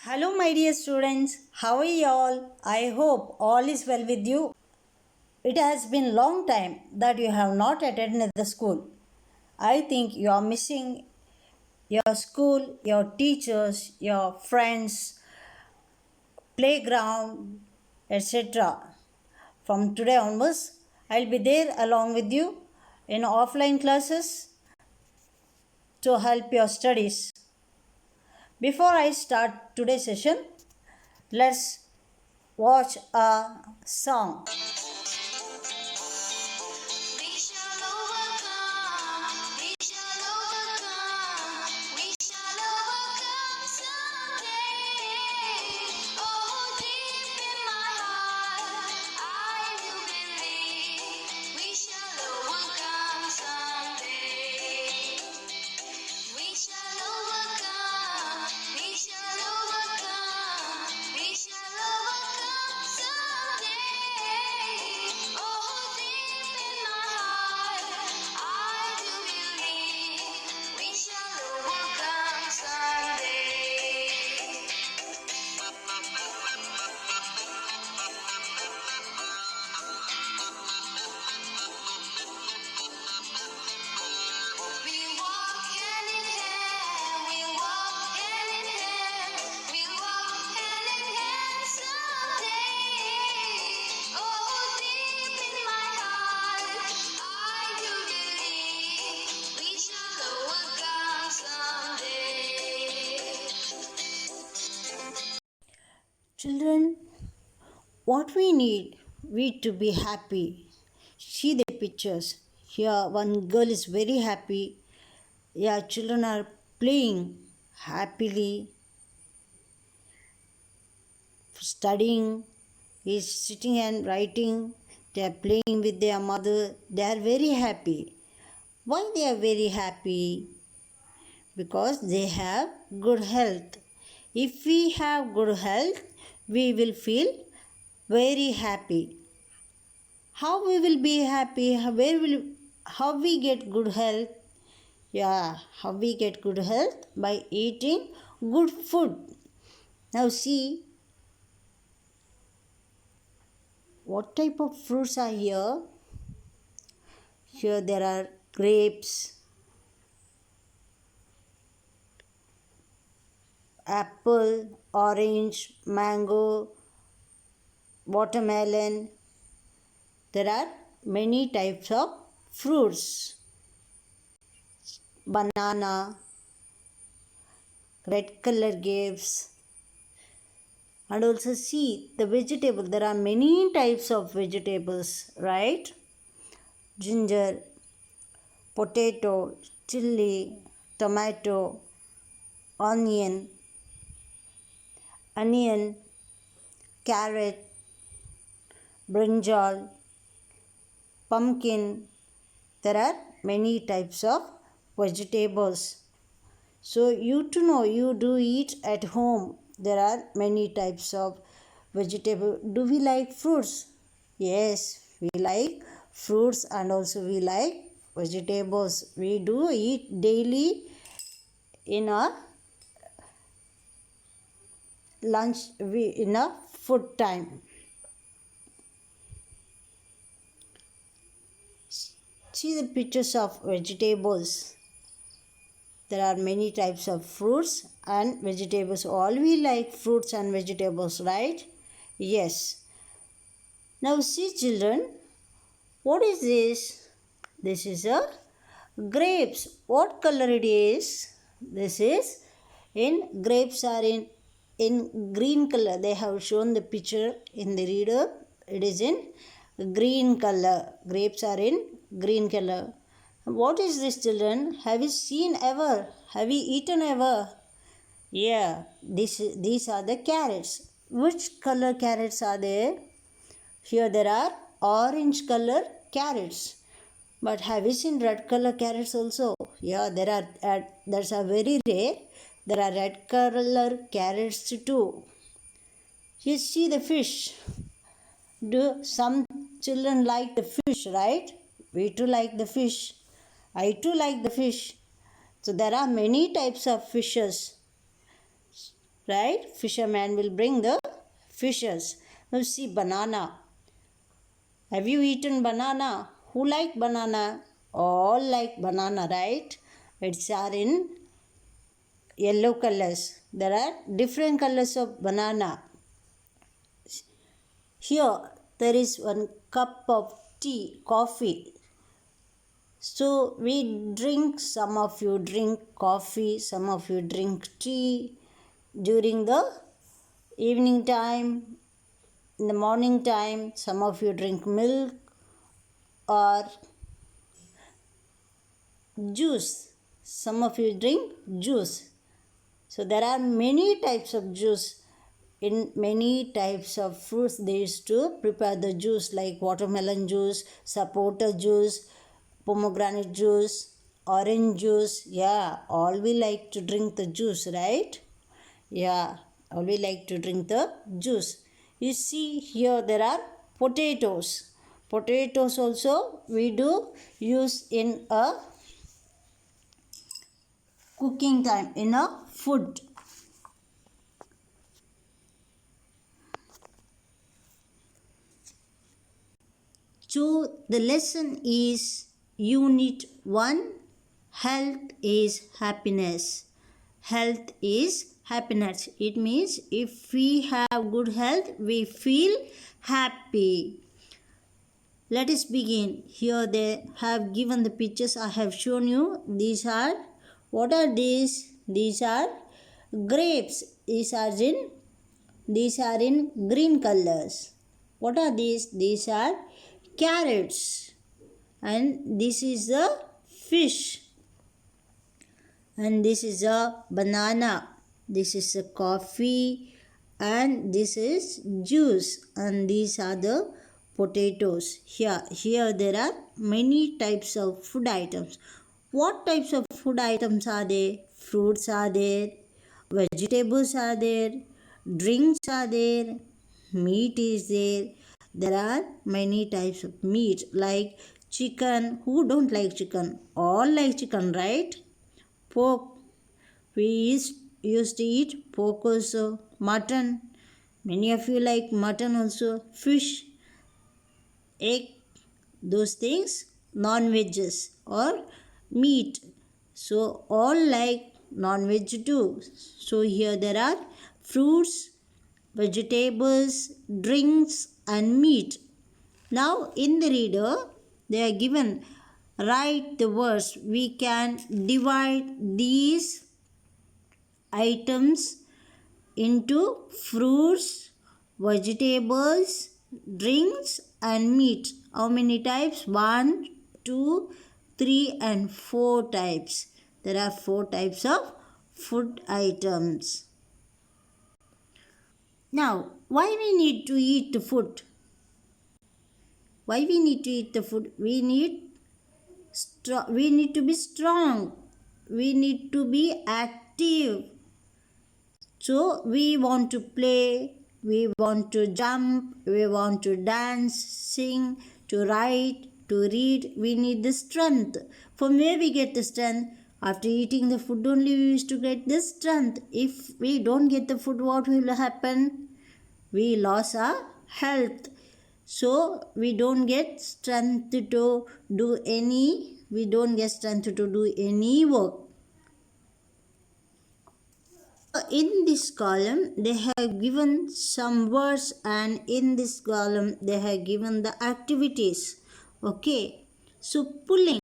Hello, my dear students. How are you all? I hope all is well with you. It has been long time that you have not attended the school. I think you are missing your school, your teachers, your friends, playground, etc. From today onwards, I'll be there along with you in offline classes to help your studies. Before I start today's session, let's watch a song. We shall overcome. We shall overcome. We shall overcome someday. Oh, deep in my heart, I do believe we shall overcome someday. We shall overcome. We shall overcome. We shall overcome someday. Oh, deep in my heart, I do believe we shall overcome someday. We walk hand in hand, we walk hand in hand, we walk hand in hand someday. Oh, deep in my heart, I do believe we shall overcome someday. Children, what we need, we to be happy. See the pictures. Here, one girl is very happy. Yeah, children are playing happily, studying. He's sitting and writing. They are playing with their mother. They are very happy. Why they are very happy? Because they have good health. If we have good health, we will feel very happy. How we will be happy? How we get good health? Yeah, how we get good health? By eating good food. Now see what type of fruits are here. Here there are grapes, apple, orange, mango, watermelon. There are many types of fruits. Banana, red color grapes. And also see the vegetable. There are many types of vegetables, right? Ginger, potato, chili, tomato, onion, carrot, brinjal, pumpkin. There are many types of vegetables. So you to know, you do eat at home. There are many types of vegetable. Do we like fruits? Yes, we like fruits and also we like vegetables. We do eat daily in our lunch, in a food time. See the pictures of vegetables. There are many types of fruits and vegetables. All we like fruits and vegetables, right? Yes. Now see children, what is this? This is a grapes. What color it is? This is grapes are in green color. They have shown the picture in the reader. It is in green color. Grapes are in green color. What is this children? Have you seen ever? Have you eaten ever? Yeah, these are the carrots. Which color carrots are there? Here there are orange color carrots. But have you seen red color carrots also? Yeah, there are. That's a very rare. There are red color carrots too. You see the fish. Do some children like the fish, right? We too like the fish. I too like the fish. So there are many types of fishes. right? Fisherman will bring the fishes. Now see banana. Have you eaten banana? Who like banana? All like banana, right? It's are in yellow colors. There are different colors of banana. Here there is one cup of tea, coffee. So we drink, some of you drink coffee, some of you drink tea during the evening time, in the morning time, some of you drink milk or juice. Some of you drink juice. So there are many types of juice. In many types of fruits, they used to prepare the juice like watermelon juice, sapota juice, pomegranate juice, orange juice. Yeah, all we like to drink the juice, right? Yeah, all we like to drink the juice. You see here there are potatoes. Potatoes also we do use in a cooking time, in a food. So the lesson is Unit 1, Health is Happiness. Health is happiness. It means if we have good health, we feel happy. Let us begin. Here they have given the pictures I have shown you. These are, what are these? These are grapes. These are in green colors. What are these? These are carrots. And this is a fish. And this is a banana. This is a coffee. And this is juice. And these are the potatoes. Here there are many types of food items. What types of food items are there? Fruits are there. Vegetables are there. Drinks are there. Meat is there. There are many types of meat like chicken. Who don't like chicken? All like chicken, right? Pork. We used to eat pork also. Mutton. Many of you like mutton also. Fish, egg, those things, non-veggies or meat. So all like non-veg too. So here there are fruits, vegetables, drinks and meat. Now in the reader they are given, write the words. We can divide these items into fruits, vegetables, drinks and meat. How many types? 1, 2, 3 and 4 types. There are 4 types of food items. Now, why we need to eat the food? Why we need to eat the food? We need to be strong. We need to be active. So we want to play, we want to jump, we want to dance, sing, to write, to read. We need the strength. From where we get the strength? After eating the food only we used to get the strength. If we don't get the food, what will happen? We lose our health. So we don't get strength to do any work. In this column they have given some words and in this column they have given the activities. Okay, so pulling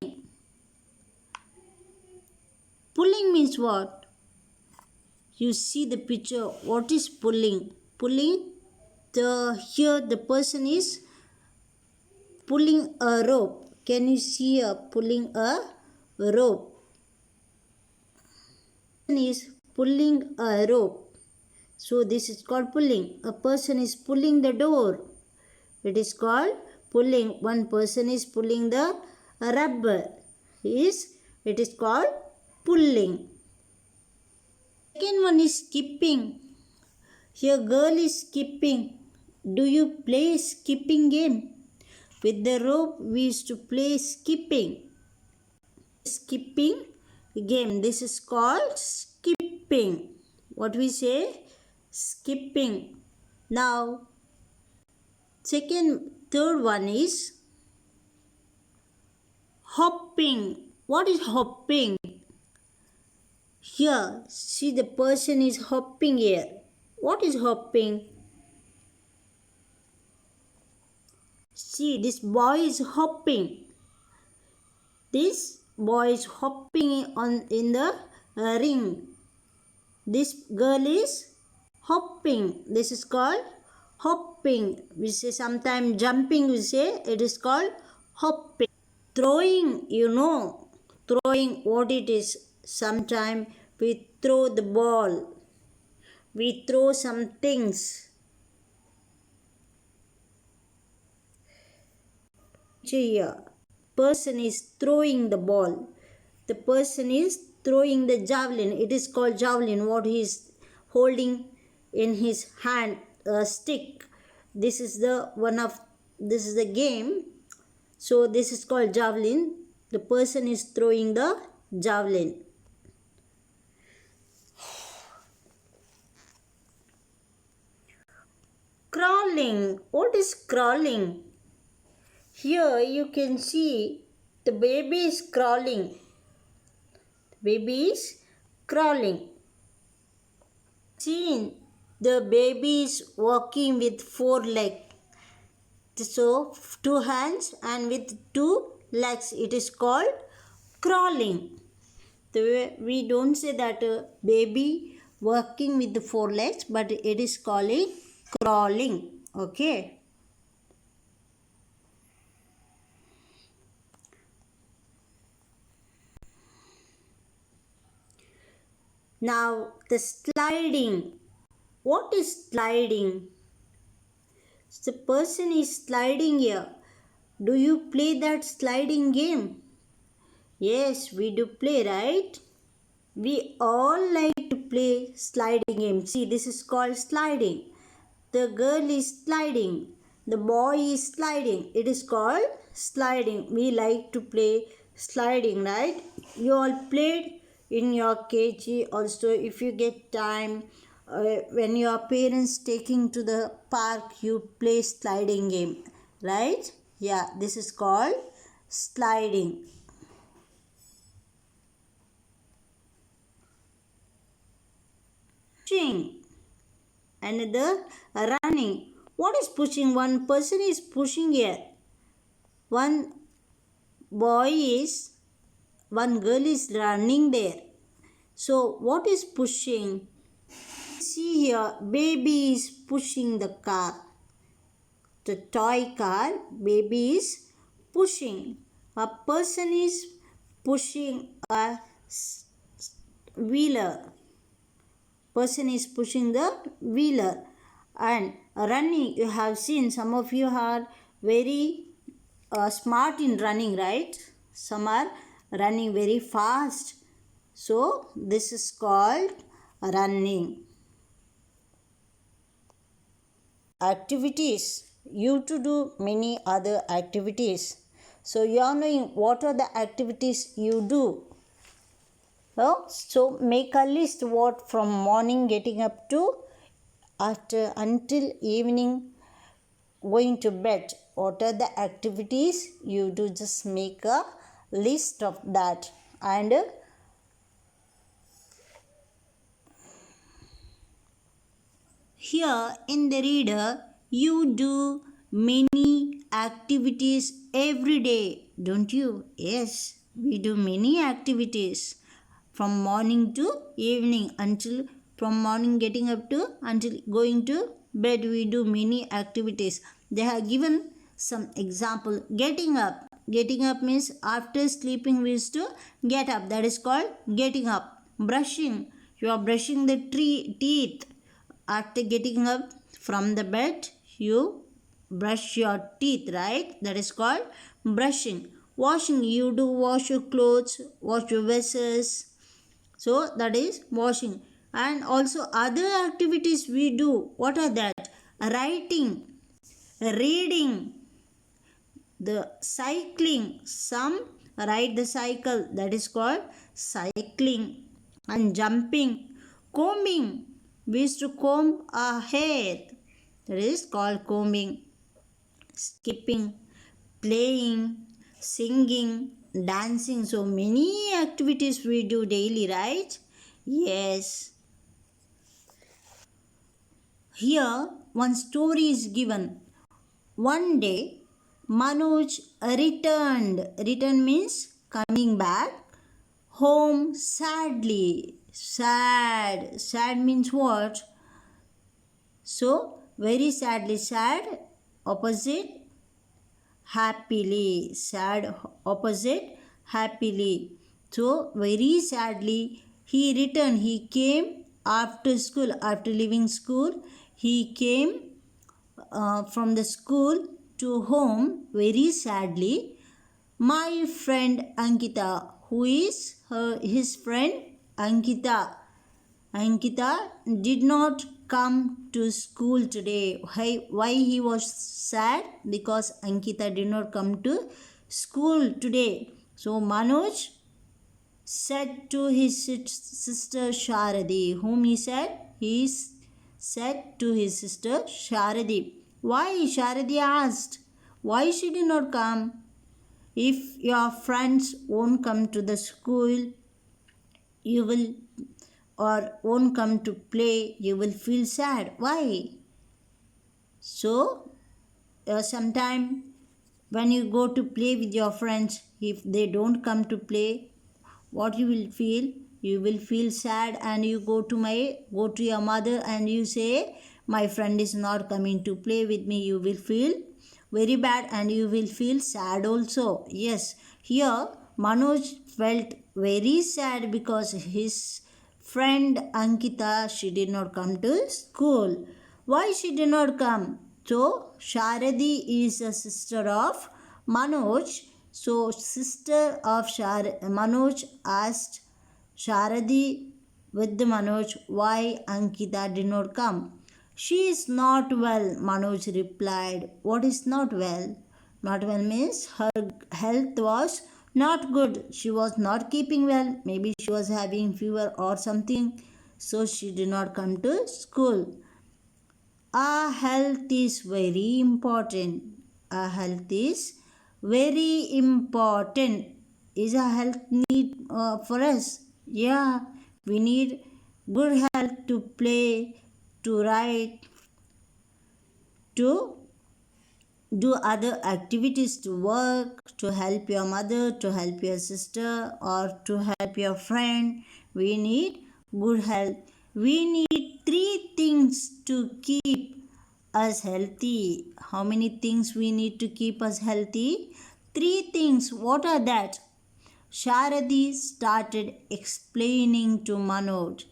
means what? You see the picture. What is pulling? Here the person is pulling a rope. Can you see pulling a rope? Is pulling a rope. So this is called pulling. A person is pulling the door. It is called pulling. One person is pulling the rubber. It is called pulling. Second one is skipping. Here girl is skipping. Do you play skipping game? With the rope we used to play skipping. Skipping game. This is called skipping. What we say? skipping. Now third one is hopping. What is hopping? Here, see, the person is hopping here. What is hopping? See, this boy is hopping. This boy is hopping in the ring. This girl is hopping. This is called hopping. We say sometimes jumping, we say it is called hopping. Throwing, you know, throwing what it is. Sometimes we throw the ball. We throw some things. Here, person is throwing the ball. The person is throwing the javelin. It is called javelin. What he is holding in his hand, a stick. This is the game. So this is called javelin. The person is throwing the javelin. Crawling. What is crawling? Here you can see the baby is crawling. The baby is crawling. See, the baby is walking with 4 legs. So 2 hands and with 2 legs. It is called crawling. We don't say that baby walking with the 4 legs, but it is calling crawling. Okay. Now the sliding. What is sliding? The person is sliding here. Do you play that sliding game? Yes, we do play, right? We all like to play sliding game. See, this is called sliding. The girl is sliding. The boy is sliding. It is called sliding. We like to play sliding, right? You all played in your KG also. If you get time, when your parents taking to the park, you play sliding game, right? Yeah, this is called sliding. Pushing. Another running. What is pushing? One person is pushing here. One girl is running there. So what is pushing? See here, baby is pushing the car. The toy car, baby is pushing. A person is pushing a wheeler. Person is pushing the wheeler. And running, you have seen, some of you are very smart in running, right? Some are running very fast. So this is called running. Activities. You to do many other activities. So you are knowing what are the activities you do. Well, so make a list what from morning getting up to until evening going to bed. What are the activities you do? Just make a list of that. And here in the reader, you do many activities every day, don't you? Yes, we do many activities from morning to evening, until from morning getting up to until going to bed. We do many activities. They have given some example. Getting up. Getting up means after sleeping we used to get up. That is called getting up. Brushing. You are brushing the teeth. After getting up from the bed, you brush your teeth, right? That is called brushing. Washing. You do wash your clothes, wash your vessels. So that is washing. And also other activities we do. What are that? Writing, reading, the cycling. Some ride the cycle. That is called cycling. And jumping, combing. We used to comb our hair. That is called combing. Skipping, playing, singing, dancing. So many activities we do daily, right? Yes. Here, one story is given. One day, Manoj returned. Return means coming back home sadly. Sad. Sad means what? So, very sadly. Sad, opposite, happily. Sad, opposite, happily. So, very sadly, he returned. He came after school, after leaving school. He came from the school to home very sadly. My friend Ankita, who is his friend Ankita. Ankita did not come to school today. Why he was sad? Because Ankita did not come to school today. So Manoj said to his sister Sharadi, whom he said? He said to his sister Sharadi. Why? Sharadi asked. Why she did not come? If your friends won't come to the school, you will or won't come to play, you will feel sad. Why? So, sometime when you go to play with your friends, if they don't come to play, what you will feel? You will feel sad, and you go to your mother and you say, my friend is not coming to play with me. You will feel very bad and you will feel sad also. Yes, here Manoj felt very sad because his friend Ankita, she did not come to school. Why she did not come? So Sharadi is a sister of Manoj. So sister of Manoj asked Sharadi with the Manoj why Ankita did not come. She is not well, Manoj replied. What is not well? Not well means her health was not good. She was not keeping well. Maybe she was having fever or something. So she did not come to school. Our health is very important. Our health is very important. Is our health need for us? Yeah, we need good health to play, to write, to do other activities, to work, to help your mother, to help your sister, or to help your friend. We need good health. We need three things to keep us healthy. How many things we need to keep us healthy? Three things. What are that? Sharadi started explaining to Manoj.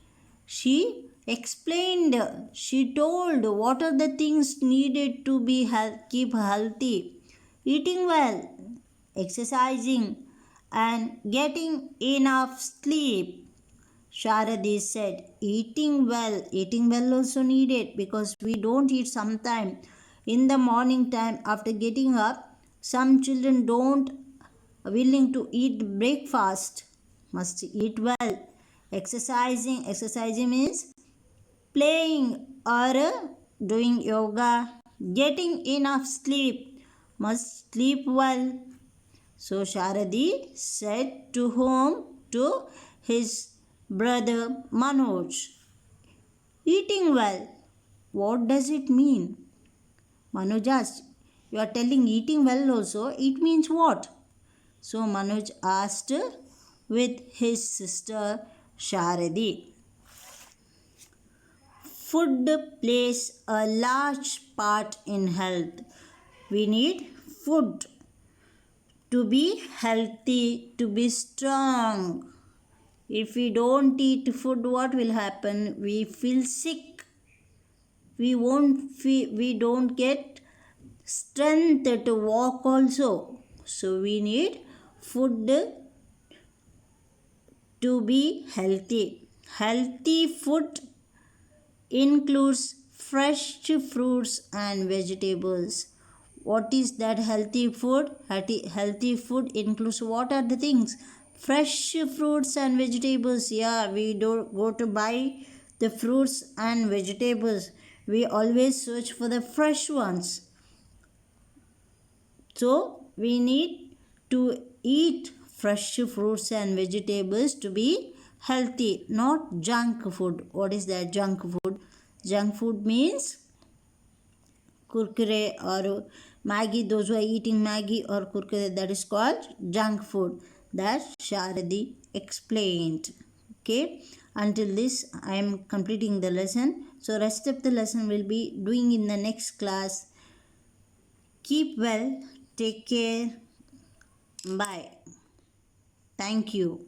She explained, she told what are the things needed to be keep healthy. Eating well, exercising, and getting enough sleep. Sharadi said, eating well also needed because we don't eat sometime. In the morning time after getting up, some children don't willing to eat breakfast. Must eat well. Exercising means playing or doing yoga. Getting enough sleep. Must sleep well. So Sharadi said to whom? To his brother Manoj. Eating well. What does it mean? Manoj asked. You are telling eating well also. It means what? So Manoj asked with his sister Sharadi. Food plays a large part in health. We need food to be healthy, to be strong. If we don't eat food, what will happen? We feel sick. We don't get strength to walk also. So we need food to be healthy. Healthy food includes fresh fruits and vegetables. What is that healthy food? Healthy food includes what are the things? Fresh fruits and vegetables. Yeah, we don't go to buy the fruits and vegetables, we always search for the fresh ones. So we need to eat fresh fruits and vegetables to be healthy, not junk food. What is that junk food? Junk food means kurkure or Maggi. Those who are eating Maggi or kurkure, that is called junk food, that Sharadi explained. Okay, until this I am completing the lesson, so rest of the lesson will be doing in the next class. Keep well, take care, bye, thank you.